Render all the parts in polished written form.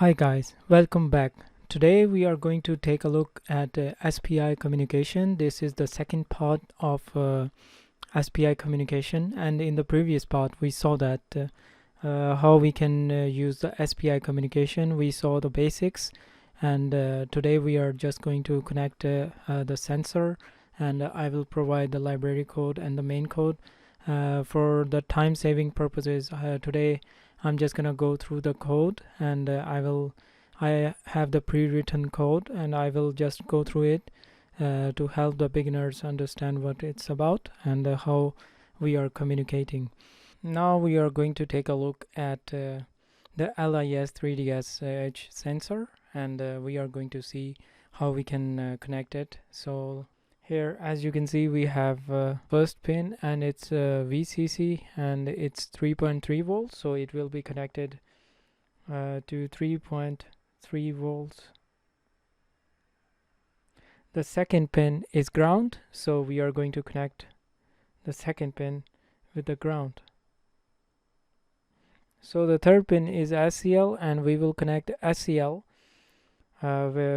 Hi guys, welcome back. Today we are going to take a look at SPI Communication. This is the second part of SPI Communication, and in the previous part we saw that how we can use the SPI Communication. We saw the basics, and today we are just going to connect the sensor, and I will provide the library code and the main code. For the time saving purposes, today I'm just gonna go through the code, and I have the pre-written code, and I will just go through it to help the beginners understand what it's about and how we are communicating. Now we are going to take a look at the LIS3DSH sensor, and we are going to see how we can connect it. So here, as you can see, we have first pin, and it's VCC, and it's 3.3 volts, so it will be connected to 3.3 volts. The second pin is ground, so we are going to connect the second pin with the ground. So the third pin is SCL, and we will connect SCL,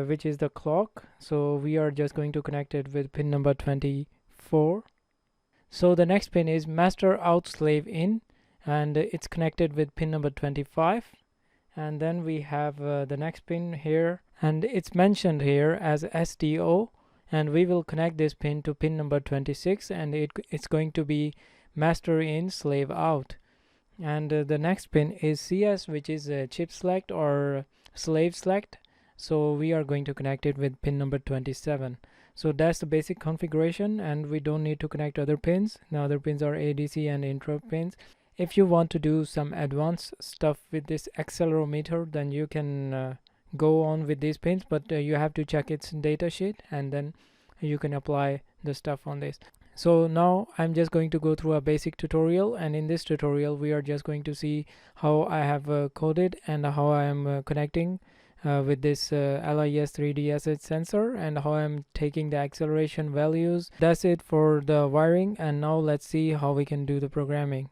which is the clock. So we are just going to connect it with pin number 24. So the next pin is master out slave in, and it's connected with pin number 25. And then we have the next pin here, and it's mentioned here as SDO, and we will connect this pin to pin number 26, and it's going to be master in slave out. And the next pin is CS, which is chip select or slave select, so we are going to connect it with pin number 27. So that's the basic configuration, and we don't need to connect other pins. The other pins are ADC and interrupt pins. If you want to do some advanced stuff with this accelerometer, then you can go on with these pins, but you have to check its data sheet, and then you can apply the stuff on this. So now I'm just going to go through a basic tutorial, and in this tutorial we are just going to see how I have coded and how I am connecting with this LIS3DSH sensor, and how I'm taking the acceleration values. That's it for the wiring, and now let's see how we can do the programming.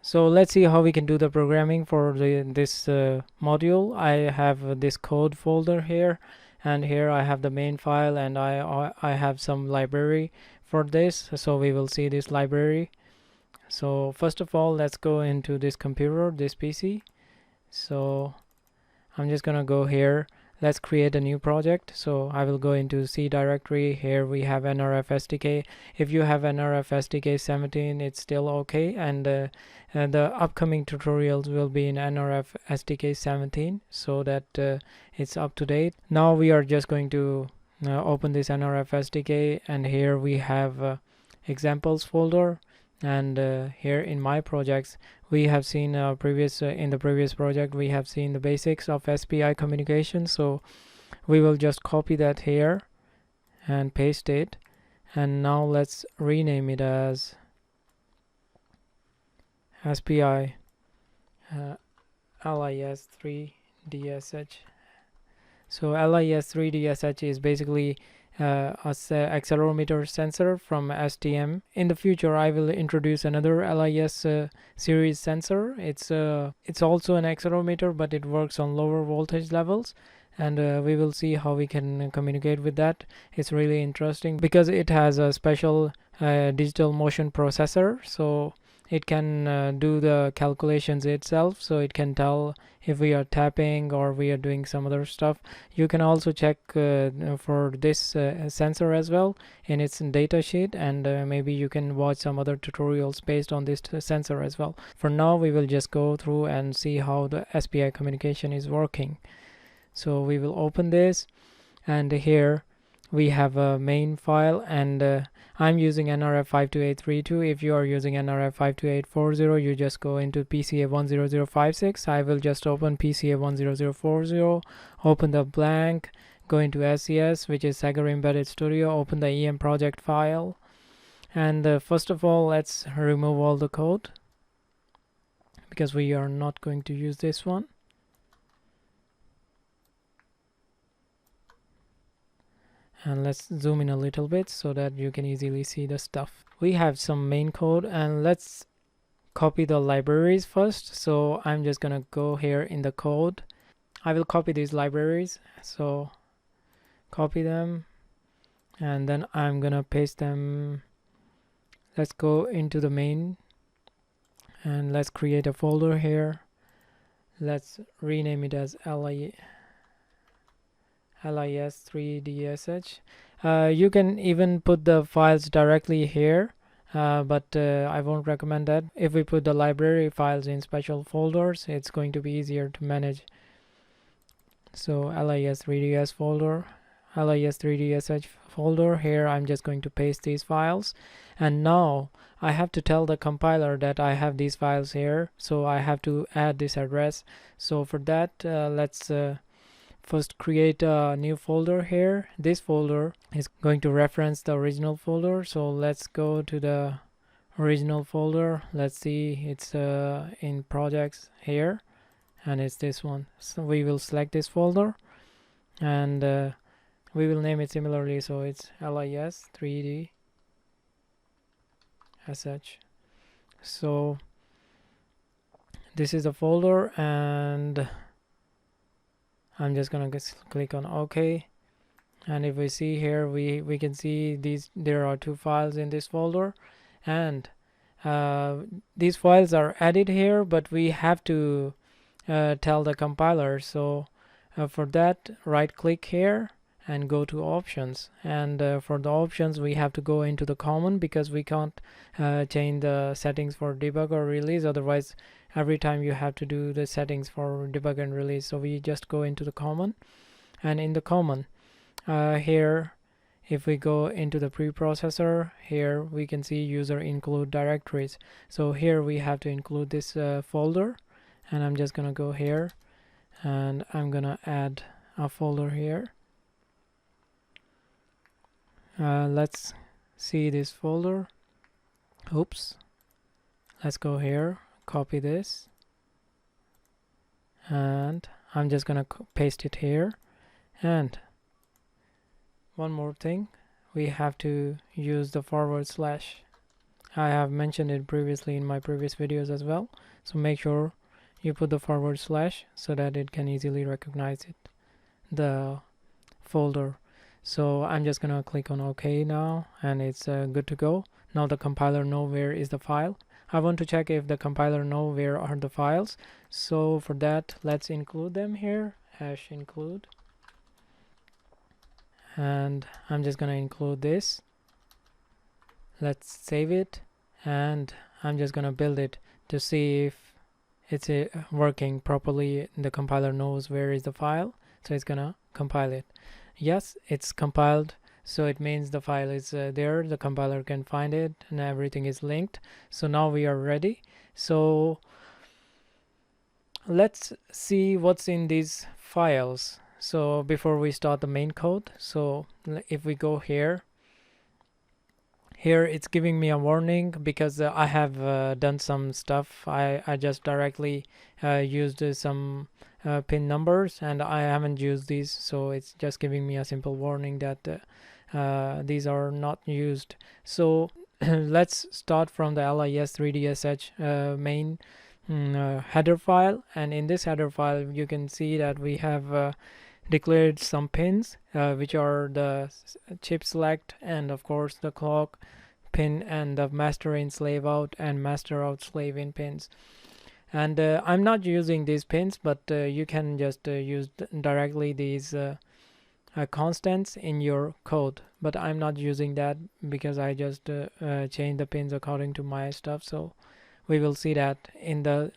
So let's see how we can do the programming for this module. I have this code folder here, and here I have the main file, and I have some library for this, so we will see this library. So first of all, let's go into this computer, this PC. So I'm just gonna go here. Let's create a new project. So I will go into C directory. Here we have nRF SDK. If you have nRF SDK 17, it's still okay, and the upcoming tutorials will be in nRF SDK 17, so that it's up to date. Now we are just going to open this nRF SDK, and here we have examples folder, and here in my projects we have seen in the previous project we have seen the basics of SPI communication. So we will just copy that here and paste it, and now let's rename it as SPI LIS3DSH. So LIS3DSH is basically accelerometer sensor from STM. In the future I will introduce another LIS series sensor. It's also an accelerometer, but it works on lower voltage levels, and we will see how we can communicate with that. It's really interesting because it has a special digital motion processor, so it can do the calculations itself, so it can tell if we are tapping or we are doing some other stuff. You can also check for this sensor as well in its data sheet, and maybe you can watch some other tutorials based on this sensor as well. For now we will just go through and see how the SPI communication is working. So we will open this, and here we have a main file, and I'm using nRF52832. If you are using nRF52840, you just go into PCA10056. I will just open PCA10040, open the blank, go into SES, which is Sagar Embedded Studio, open the EM project file, and first of all let's remove all the code because we are not going to use this one. And let's zoom in a little bit so that you can easily see the stuff. We have some main code, and let's copy the libraries first. So I'm just gonna go here in the code, I will copy these libraries, so copy them, and then I'm gonna paste them. Let's go into the main and let's create a folder here. Let's rename it as LIS3DSH. You can even put the files directly here, but I won't recommend that. If we put the library files in special folders, it's going to be easier to manage. So LIS3DS folder, LIS3DSH folder, here I'm just going to paste these files, and now I have to tell the compiler that I have these files here, so I have to add this address. So for that, let's first create a new folder here. This folder is going to reference the original folder, so let's go to the original folder. Let's see, it's in projects here, and it's this one. So we will select this folder, and we will name it similarly, so it's LIS3DSH. So this is the folder, and I'm just gonna click on OK, and if we see here, we can see there are two files in this folder, and these files are added here, but we have to tell the compiler. So for that, right click here and go to options, and for the options we have to go into the common, because we can't change the settings for debug or release, otherwise every time you have to do the settings for debug and release. So we just go into the common, and in the common here, if we go into the preprocessor, here we can see user include directories. So here we have to include this folder, and I'm just gonna go here and I'm gonna add a folder here. Let's see this folder. Oops. Let's go here, copy this, and I'm just gonna paste it here. And one more thing, we have to use the forward slash. I have mentioned it previously in my previous videos as well, so make sure you put the forward slash so that it can easily recognize it, the folder. So I'm just gonna click on OK now, and it's good to go. Now the compiler knows where is the file. I want to check if the compiler knows where are the files. So for that, let's include them here, #include, and I'm just gonna include this. Let's save it, and I'm just gonna build it to see if it's working properly. The compiler knows where is the file, so it's gonna compile it. Yes, it's compiled, so it means the file is there, the compiler can find it, and everything is linked. So now we are ready. So let's see what's in these files. So before we start the main code, so if we go here, it's giving me a warning because I have done some stuff. I just directly used some pin numbers, and I haven't used these, so it's just giving me a simple warning that these are not used. So let's start from the LIS3DSH main header file, and in this header file you can see that we have declared some pins which are the chip select, and of course the clock pin, and the master in slave out and master out slave in pins. And I'm not using these pins, but you can just use directly these constants in your code, but I'm not using that because I just change the pins according to my stuff. So we will see that in the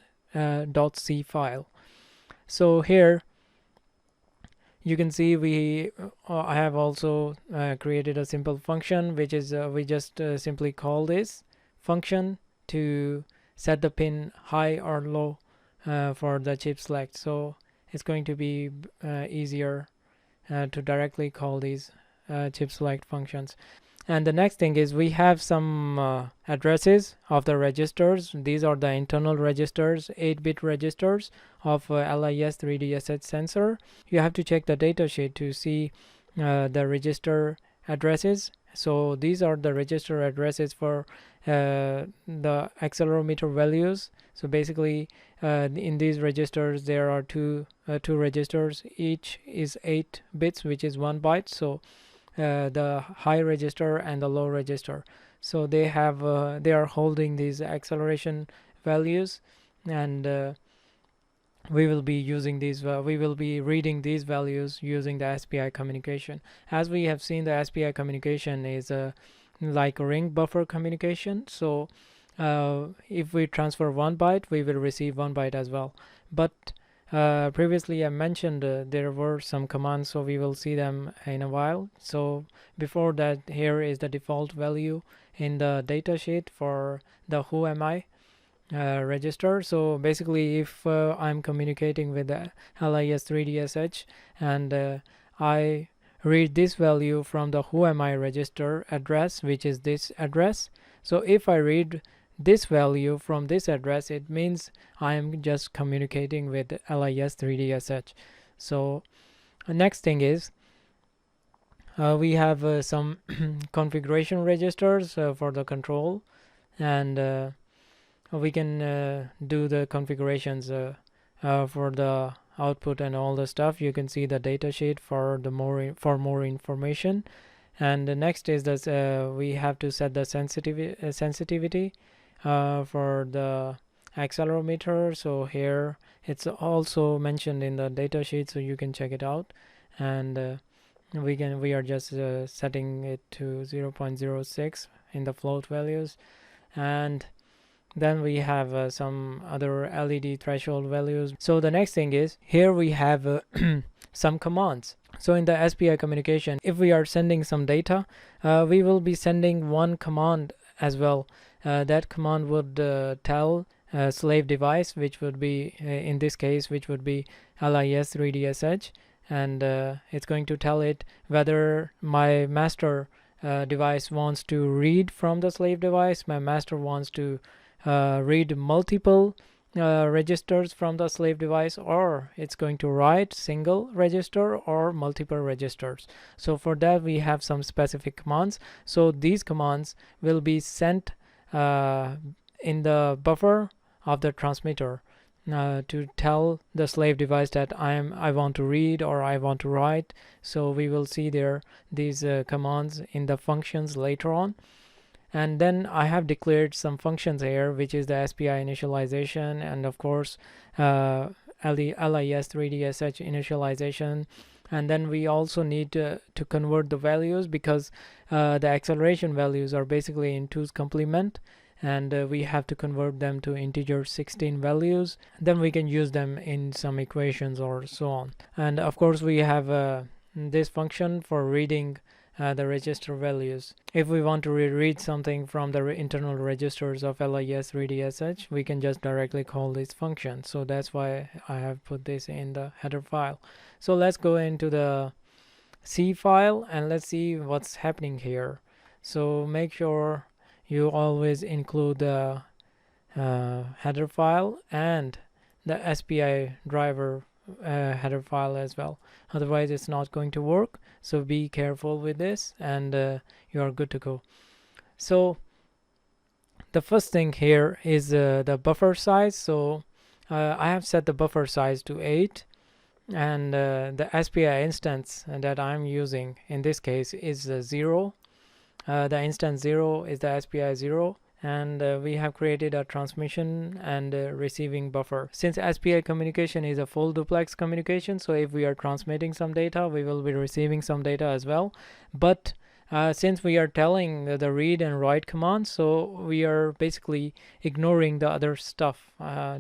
.c file. So here you can see I have also created a simple function, which is we just simply call this function to set the pin high or low for the chip select. So it's going to be easier to directly call these chip select functions. And the next thing is we have some addresses of the registers. These are the internal registers, 8-bit registers of LIS3DSH sensor. You have to check the datasheet to see the register addresses So these are the register addresses for the accelerometer values. So basically in these registers there are two registers, each is 8 bits, which is 1 byte. So the high register and the low register, so they have they are holding these acceleration values, and we will be using these we will be reading these values using the SPI communication. As we have seen, the SPI communication is like a ring buffer communication. So if we transfer 1 byte, we will receive 1 byte as well. But previously I mentioned there were some commands, so we will see them in a while. So before that, here is the default value in the data sheet for the who am I register. So basically, if I'm communicating with the LIS3DSH and I read this value from the who am I register address, which is this address. So if I read this value from this address, it means I am just communicating with LIS3DSH. So next thing is we have some configuration registers for the control, and we can do the configurations for the output and all the stuff. You can see the data sheet for the more information. And the next is that we have to set the sensitivity for the accelerometer. So here it's also mentioned in the data sheet, so you can check it out. And we are just setting it to 0.06 in the float values, and then we have some other LED threshold values. So the next thing is, here we have some commands. So in the SPI communication, if we are sending some data, we will be sending one command as well. That command would tell a slave device, which would be in this case, which would be LIS3DSH, and it's going to tell it whether my master device wants to read from the slave device, my master wants to read multiple registers from the slave device, or it's going to write single register or multiple registers. So for that we have some specific commands. So these commands will be sent in the buffer of the transmitter to tell the slave device that I want to read or I want to write. So we will see there these commands in the functions later on. And then I have declared some functions here, which is the SPI initialization, and of course LIS3DSH initialization. And then we also need to convert the values, because the acceleration values are basically in 2's complement, and we have to convert them to integer 16 values. Then we can use them in some equations or so on. And of course we have this function for reading the register values. If we want to read something from the internal registers of LIS3DSH, we can just directly call this function. So that's why I have put this in the header file. So let's go into the C file and let's see what's happening here. So make sure you always include the header file and the SPI driver header file as well, otherwise it's not going to work. So be careful with this, and you are good to go. So the first thing here is the buffer size. So I have set the buffer size to 8, and the SPI instance that I'm using in this case is 0. The instance 0 is the SPI 0, and we have created a transmission and receiving buffer. Since SPI communication is a full duplex communication, so if we are transmitting some data, we will be receiving some data as well. But since we are telling the read and write commands, so we are basically ignoring the other stuff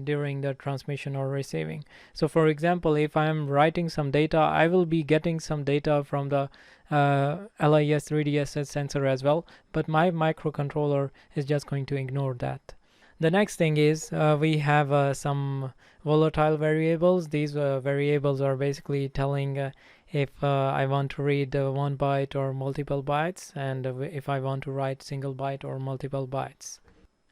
during the transmission or receiving. So for example, if I am writing some data, I will be getting some data from the LIS3DSH sensor as well, but my microcontroller is just going to ignore that. The next thing is we have some volatile variables. These variables are basically telling if I want to read 1 byte or multiple bytes, and if I want to write single byte or multiple bytes.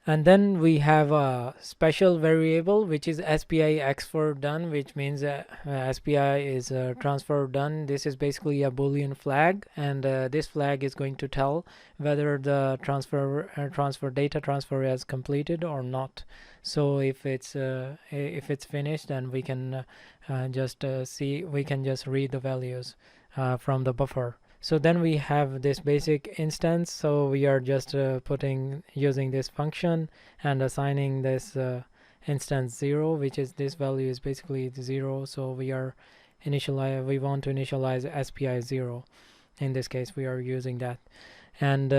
And then we have a special variable which is SPI X4 done, which means SPI is transfer done. This is basically a boolean flag, and this flag is going to tell whether the transfer data transfer is completed or not. So if it's finished, then we can just read the values from the buffer. So then we have this basic instance. So we are just using this function and assigning this instance 0, which is this value is basically 0. So we want to initialize SPI 0. In this case, we are using that. And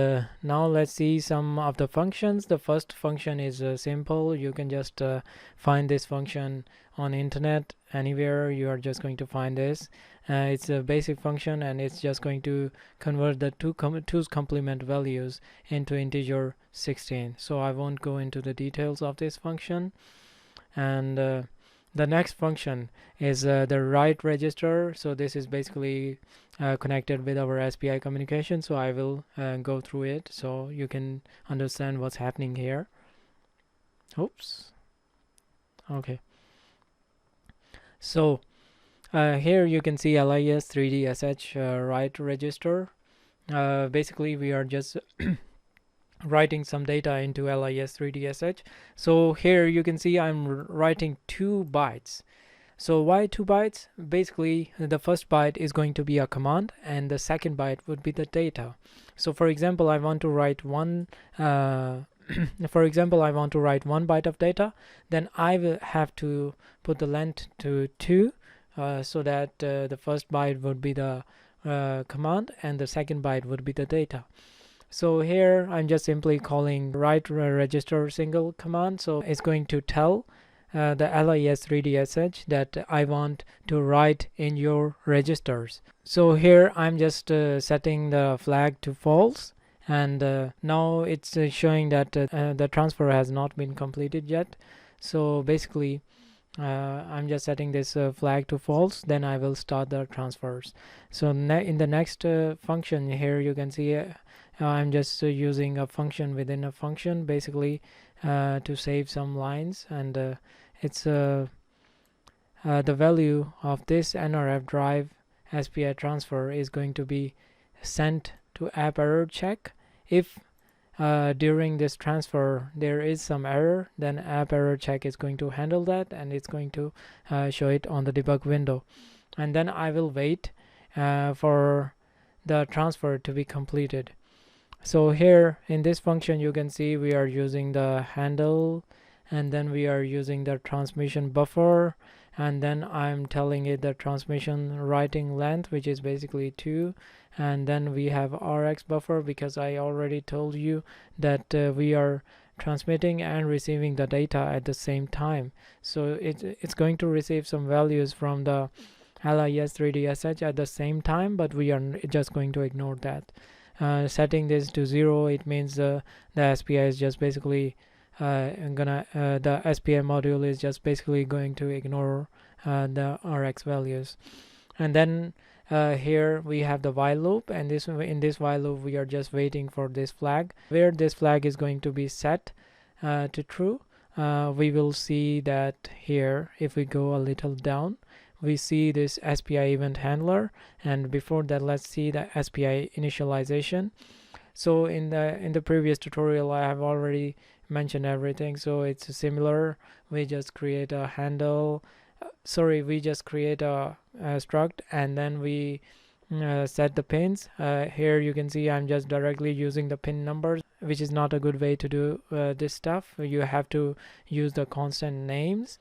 now let's see some of the functions. The first function is simple. You can just find this function on internet anywhere. You are just going to find this. It's a basic function, and it's just going to convert the two's complement values into integer 16. So I won't go into the details of this function. And the next function is the write register. So this is basically connected with our SPI communication. So I will go through it so you can understand what's happening here. Oops. Okay. So here you can see LIS3DSH write register. Basically, we are just writing some data into LIS3DSH. So here you can see I'm writing 2 bytes. So why 2 bytes? Basically, the first byte is going to be a command, and the second byte would be the data. So for example, I want to write one for example, I want to write 1 byte of data, then I will have to put the length to 2 so that the first byte would be the command and the second byte would be the data. So here I'm just simply calling write register single command. So it's going to tell the LIS3DSH that I want to write in your registers. So here I'm just setting the flag to false, and now it's showing that the transfer has not been completed yet. So basically I'm just setting this flag to false, then I will start the transfers. So in the next function here you can see I'm just using a function within a function, basically to save some lines, and it's the value of this nRF drive SPI transfer is going to be sent to app error check. If during this transfer there is some error, then app error check is going to handle that, and it's going to show it on the debug window. And then I will wait for the transfer to be completed. So here in this function you can see we are using the handle, and then we are using the transmission buffer, and then I'm telling it the transmission writing length, which is basically 2, and then we have RX buffer, because I already told you that we are transmitting and receiving the data at the same time. So it's going to receive some values from the LIS3DSH at the same time, but we are just going to ignore that. Setting this to 0, it means the SPI is just basically the SPI module is just basically going to ignore the RX values. And then here we have the while loop, and in this while loop we are just waiting for this flag. Where this flag is going to be set to true, we will see that here. If we go a little down, we see this SPI event handler, and before that let's see the SPI initialization. So in the previous tutorial I have already mentioned everything, so it's similar. We just create a handle, we just create a struct, and then we set the pins. Here you can see I'm just directly using the pin numbers, which is not a good way to do this stuff. You have to use the constant names.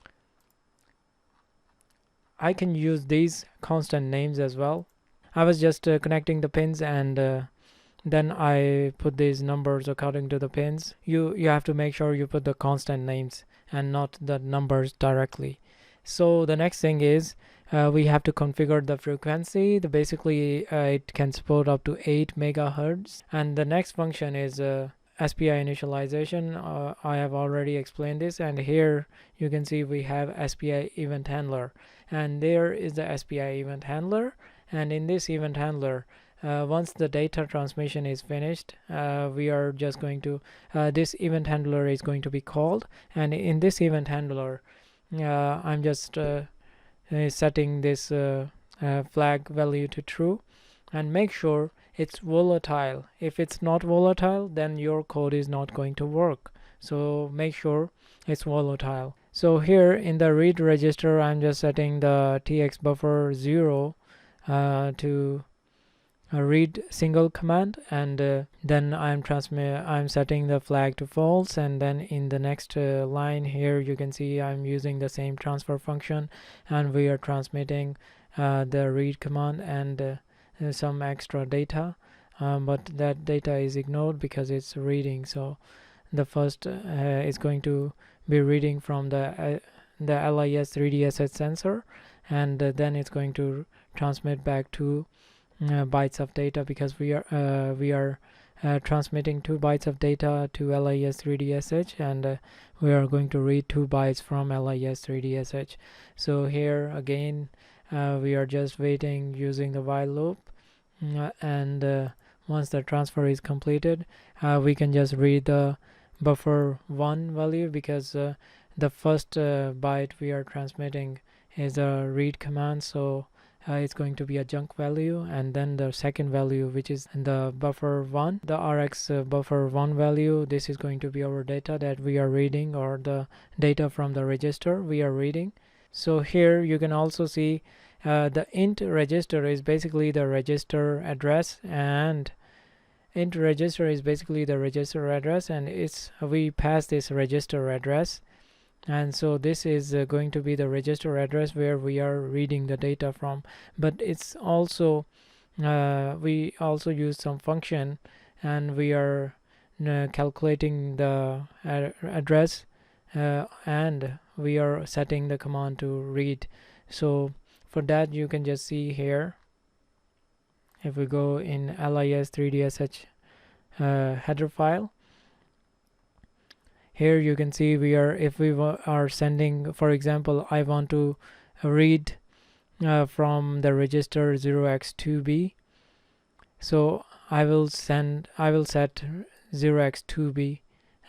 I can use these constant names as well. I was just connecting the pins, and then I put these numbers according to the pins. You have to make sure you put the constant names and not the numbers directly. So the next thing is we have to configure the frequency. Basically it can support up to 8 megahertz. And the next function is SPI initialization. I have already explained this, and here you can see we have SPI event handler, and there is the SPI event handler, and in this event handler once the data transmission is finished, we are just going to this event handler is going to be called, and in this event handler I'm just setting this flag value to true, and make sure it's volatile. If it's not volatile, then your code is not going to work, so make sure it's volatile. So here in the read register, I'm just setting the tx buffer 0 to read single command, and then I'm setting the flag to false, and then in the next line here you can see I'm using the same transfer function, and we are transmitting the read command and some extra data, but that data is ignored because it's reading. So the first is going to be reading from the LIS3DSH sensor, and then it's going to transmit back 2 bytes of data, because we are transmitting 2 bytes of data to LIS3DSH, and we are going to read 2 bytes from LIS3DSH. So here again we are just waiting using the while loop, and once the transfer is completed, we can just read the buffer 1 value, because the first byte we are transmitting is a read command, so it's going to be a junk value, and then the second value, which is the buffer 1, the RX buffer 1 value, this is going to be our data that we are reading, or the data from the register we are reading. So here you can also see the int register is basically the register address, and int register is basically the register address, and we pass this register address, and so this is going to be the register address where we are reading the data from. But it's also we also use some function, and we are calculating the address, and we are setting the command to read. So for that, you can just see here, if we go in LIS3DSH header file, here you can see if we are sending, for example, I want to read from the register 0x2b, so I will set 0x2b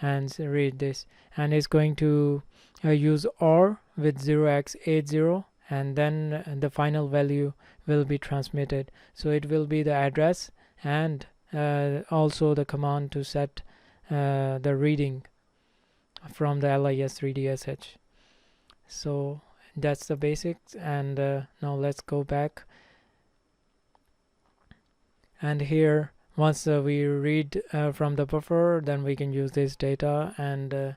and read this, and it's going to use OR with 0x80, and then the final value will be transmitted. So it will be the address and also the command to set the reading from the LIS3DSH. So that's the basics, and now let's go back, and here once we read from the buffer, then we can use this data, and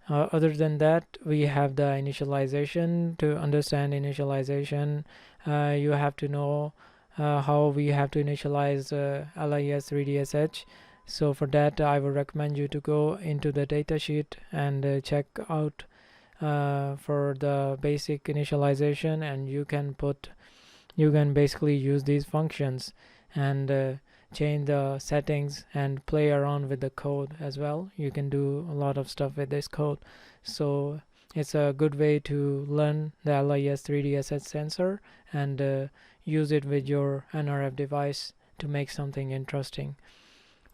other than that, we have the initialization. To understand initialization, you have to know how we have to initialize LIS3DSH. So for that, I would recommend you to go into the datasheet and check out for the basic initialization, and you can basically use these functions and change the settings and play around with the code as well. You can do a lot of stuff with this code, so it's a good way to learn the LIS3DSH sensor and use it with your nRF device to make something interesting.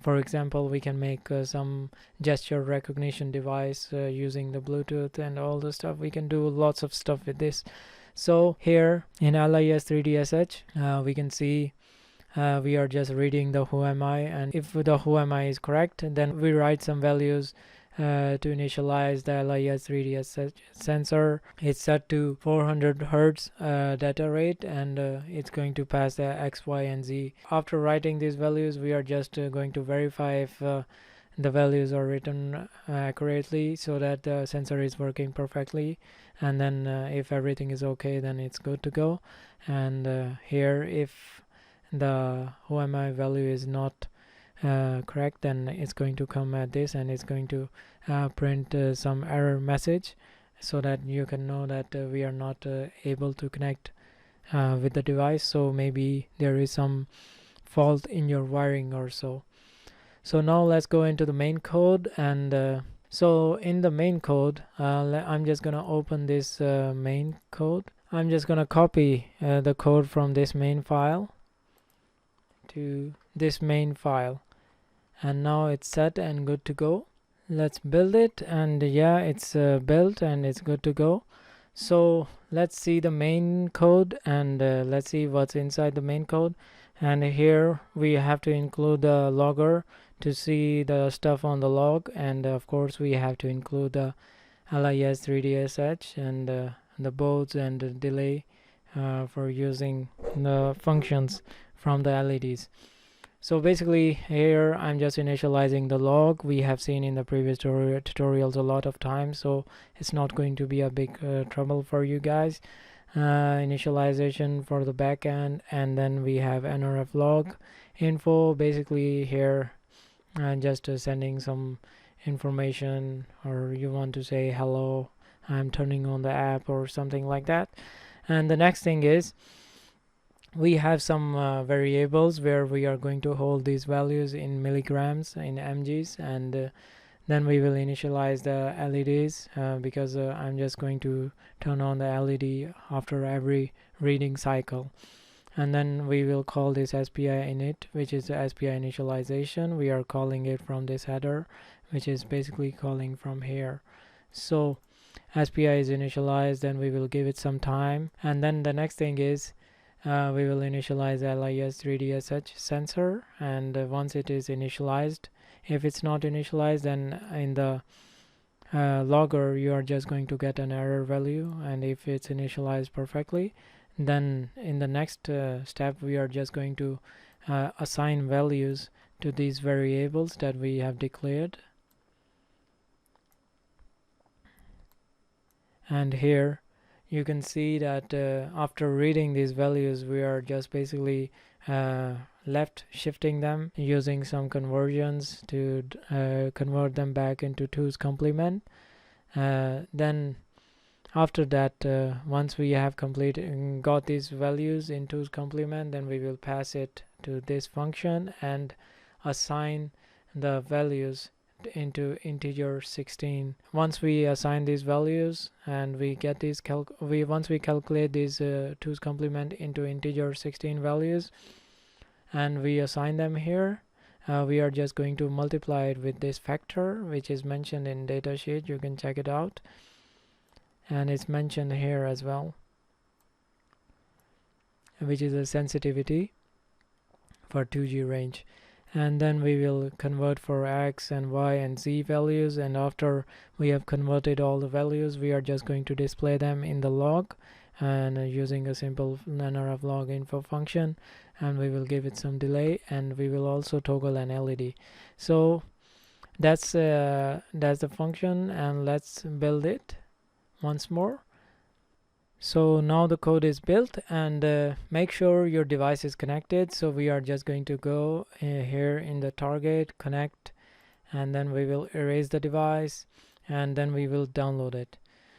For example, we can make some gesture recognition device using the Bluetooth and all the stuff. We can do lots of stuff with this. So here in LIS3DSH, we can see we are just reading the who am I, and if the who am I is correct, then we write some values to initialize the LIS3DSH sensor. It's set to 400 Hertz data rate, and it's going to pass the X, Y, and Z. After writing these values, we are just going to verify if the values are written accurately, so that the sensor is working perfectly, and then if everything is okay, then it's good to go. And here, if the who am I value is not correct, then it's going to come at this, and it's going to print some error message, so that you can know that we are not able to connect with the device. So maybe there is some fault in your wiring or so. So now let's go into the main code, and so in the main code, I'm just gonna open this main code. I'm just gonna copy the code from this main file to this main file, and now it's set and good to go. Let's build it, and yeah, it's built and it's good to go. So let's see the main code, and let's see what's inside the main code. And here we have to include the logger to see the stuff on the log, and of course we have to include the LIS3DSH and the boards and the delay for using the functions from the LEDs. So basically here I'm just initializing the log. We have seen in the previous tutorials a lot of times, so it's not going to be a big trouble for you guys. Initialization for the backend, and then we have nRF log info. Basically here just sending some information, or you want to say hello, I'm turning on the app or something like that. And the next thing is we have some variables where we are going to hold these values in milligrams, in mgs, and then we will initialize the LEDs because I'm just going to turn on the LED after every reading cycle. And then we will call this SPI init, which is the SPI initialization. We are calling it from this header, which is basically calling from here. So SPI is initialized, then we will give it some time, and then the next thing is we will initialize LIS3DSH sensor, and once it is initialized, if it's not initialized, then in the logger you are just going to get an error value, and if it's initialized perfectly, then in the next step we are just going to assign values to these variables that we have declared. And here you can see that after reading these values, we are just basically left shifting them using some conversions to convert them back into 2's complement. Then after that, once we have got these values in 2's complement, then we will pass it to this function and assign the values into integer 16. Once we assign these values and we get these once we calculate these 2's complement into integer 16 values and we assign them here, we are just going to multiply it with this factor, which is mentioned in datasheet. You can check it out, and it's mentioned here as well, which is a sensitivity for 2G range. And then we will convert for x and y and z values, and after we have converted all the values, we are just going to display them in the log and using a simple nRF log info function, and we will give it some delay, and we will also toggle an LED. So that's the function, and let's build it once more. So now the code is built, and make sure your device is connected. So we are just going to go here in the target, connect, and then we will erase the device, and then we will download it.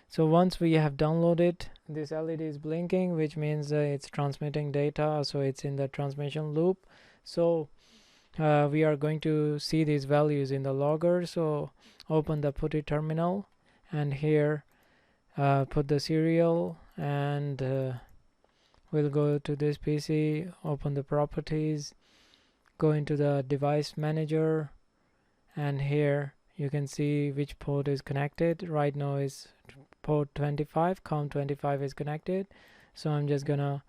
So once we have downloaded, this LED is blinking, which means it's transmitting data, so it's in the transmission loop. So we are going to see these values in the logger. So open the putty terminal, and here put the serial, and we'll go to this PC, open the properties, go into the device manager, and here you can see which port is connected. Right now is port 25, COM25 is connected, so I'm just gonna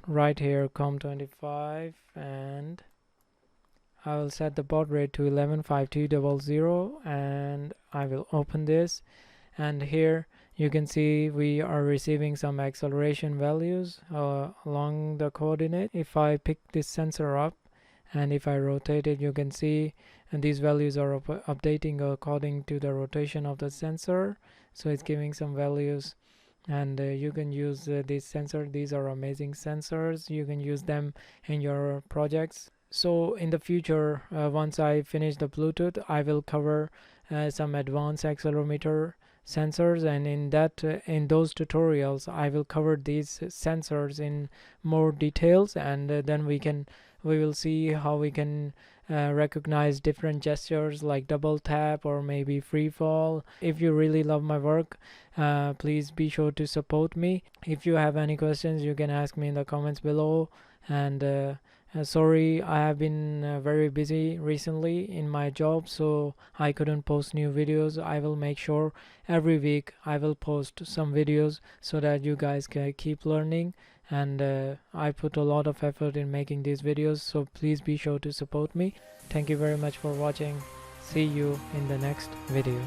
write here COM25, and I will set the baud rate to 115200, and I will open this. And here you can see we are receiving some acceleration values along the coordinate. If I pick this sensor up and if I rotate it, you can see and these values are updating according to the rotation of the sensor. So it's giving some values, and you can use this sensor. These are amazing sensors. You can use them in your projects. So in the future, once I finish the Bluetooth, I will cover some advanced accelerometer sensors, and in those tutorials I will cover these sensors in more details, and then we will see how we can recognize different gestures like double tap or maybe free fall. If you really love my work, please be sure to support me. If you have any questions, you can ask me in the comments below, and Sorry, I have been very busy recently in my job, so I couldn't post new videos. I will make sure every week I will post some videos so that you guys can keep learning. And I put a lot of effort in making these videos, so please be sure to support me. Thank you very much for watching. See you in the next video.